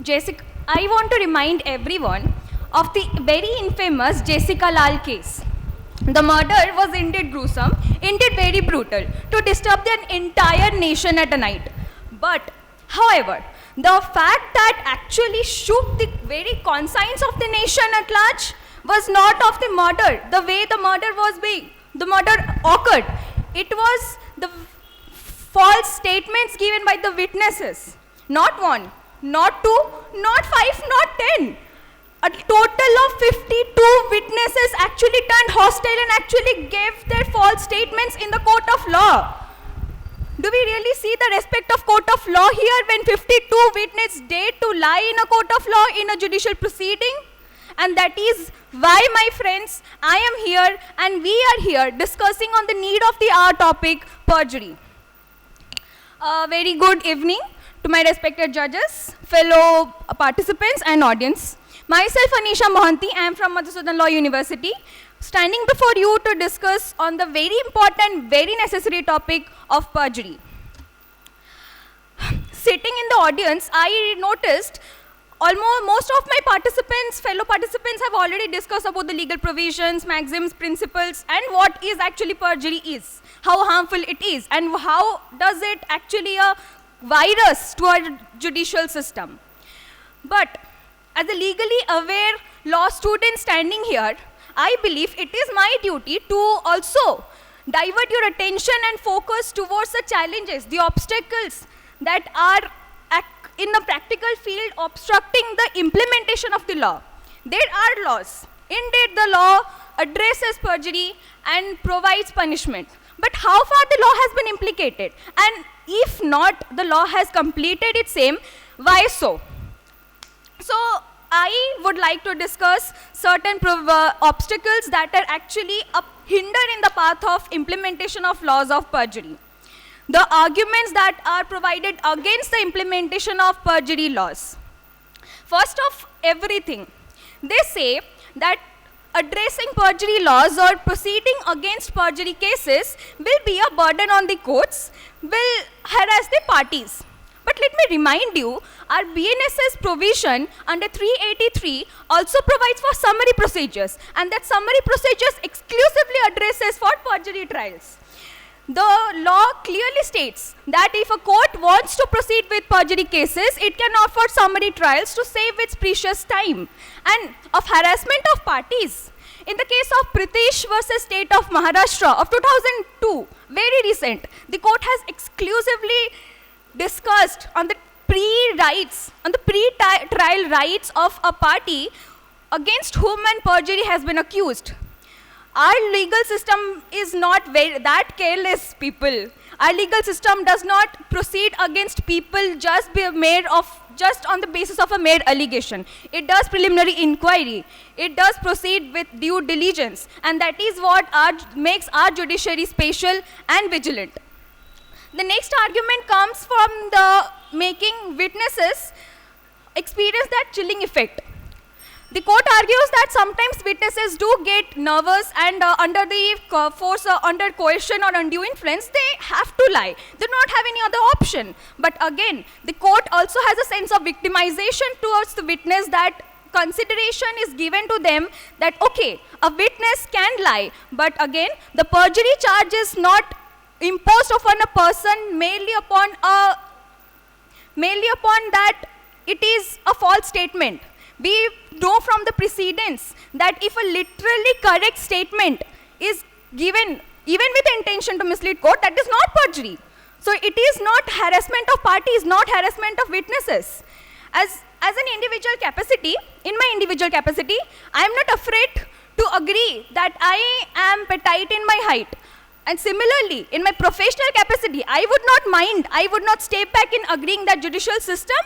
Jessica, I want to remind everyone of the very infamous Jessica Lal case. The murder was indeed gruesome, indeed very brutal, to disturb the entire nation at a night. But, however, the fact that actually shook the very conscience of the nation at large was not of the murder, the way the murder occurred. It was the false statements given by the witnesses. Not one, not two, not five, not 10. A total of 52 witnesses actually turned hostile and actually gave their false statements in the court of law. Do we really see the respect of court of law here when 52 witnesses dare to lie in a court of law in a judicial proceeding? And that is why, my friends, I am here and we are here discussing on the need of the hour topic, perjury. A very good evening to my respected judges, fellow participants and audience. Myself, Anisha Mohanty, I am from Madhusudan Law University, standing before you to discuss on the very important, very necessary topic of perjury. Sitting in the audience, I noticed almost most of my fellow participants have already discussed about the legal provisions, maxims, principles, and what is actually perjury is, how harmful it is, and how does it actually a virus to our judicial system. But as a legally aware law student standing here, I believe it is my duty to also divert your attention and focus towards the challenges, the obstacles that are in the practical field obstructing the implementation of the law. There are laws. Indeed, the law addresses perjury and provides punishment. But how far the law has been implicated? And if not, the law has completed its aim, why so? So, I would like to discuss certain obstacles that are actually a hinder in the path of implementation of laws of perjury. The arguments that are provided against the implementation of perjury laws. First of everything, they say that addressing perjury laws or proceeding against perjury cases will be a burden on the courts, will harass the parties. But let me remind you, our BNSS provision under 383 also provides for summary procedures, and that summary procedures exclusively addresses for perjury trials. The law clearly states that if a court wants to proceed with perjury cases, it can offer summary trials to save its precious time and of harassment of parties. In the case of Pritish versus State of Maharashtra of 2002, very recent, the court has exclusively discussed on the pre-trial rights of a party against whom an perjury has been accused. Our legal system is not that careless, people. Our legal system does not proceed against people just on the basis of a mere allegation. It does preliminary inquiry. It does proceed with due diligence. And that is what makes our judiciary special and vigilant. The next argument comes from the making witnesses experience that chilling effect. The court argues that sometimes witnesses do get nervous and under the under coercion or undue influence, they have to lie. They do not have any other option. But again, the court also has a sense of victimization towards the witness, that consideration is given to them that, okay, a witness can lie, but again, the perjury charge is not imposed upon a person merely upon that it is a false statement. We know from the precedents that if a literally correct statement is given, even with the intention to mislead court, that is not perjury. So it is not harassment of parties, not harassment of witnesses. As an individual capacity, in my individual capacity, I am not afraid to agree that I am petite in my height. And similarly, in my professional capacity, I would not mind, I would not step back in agreeing that judicial system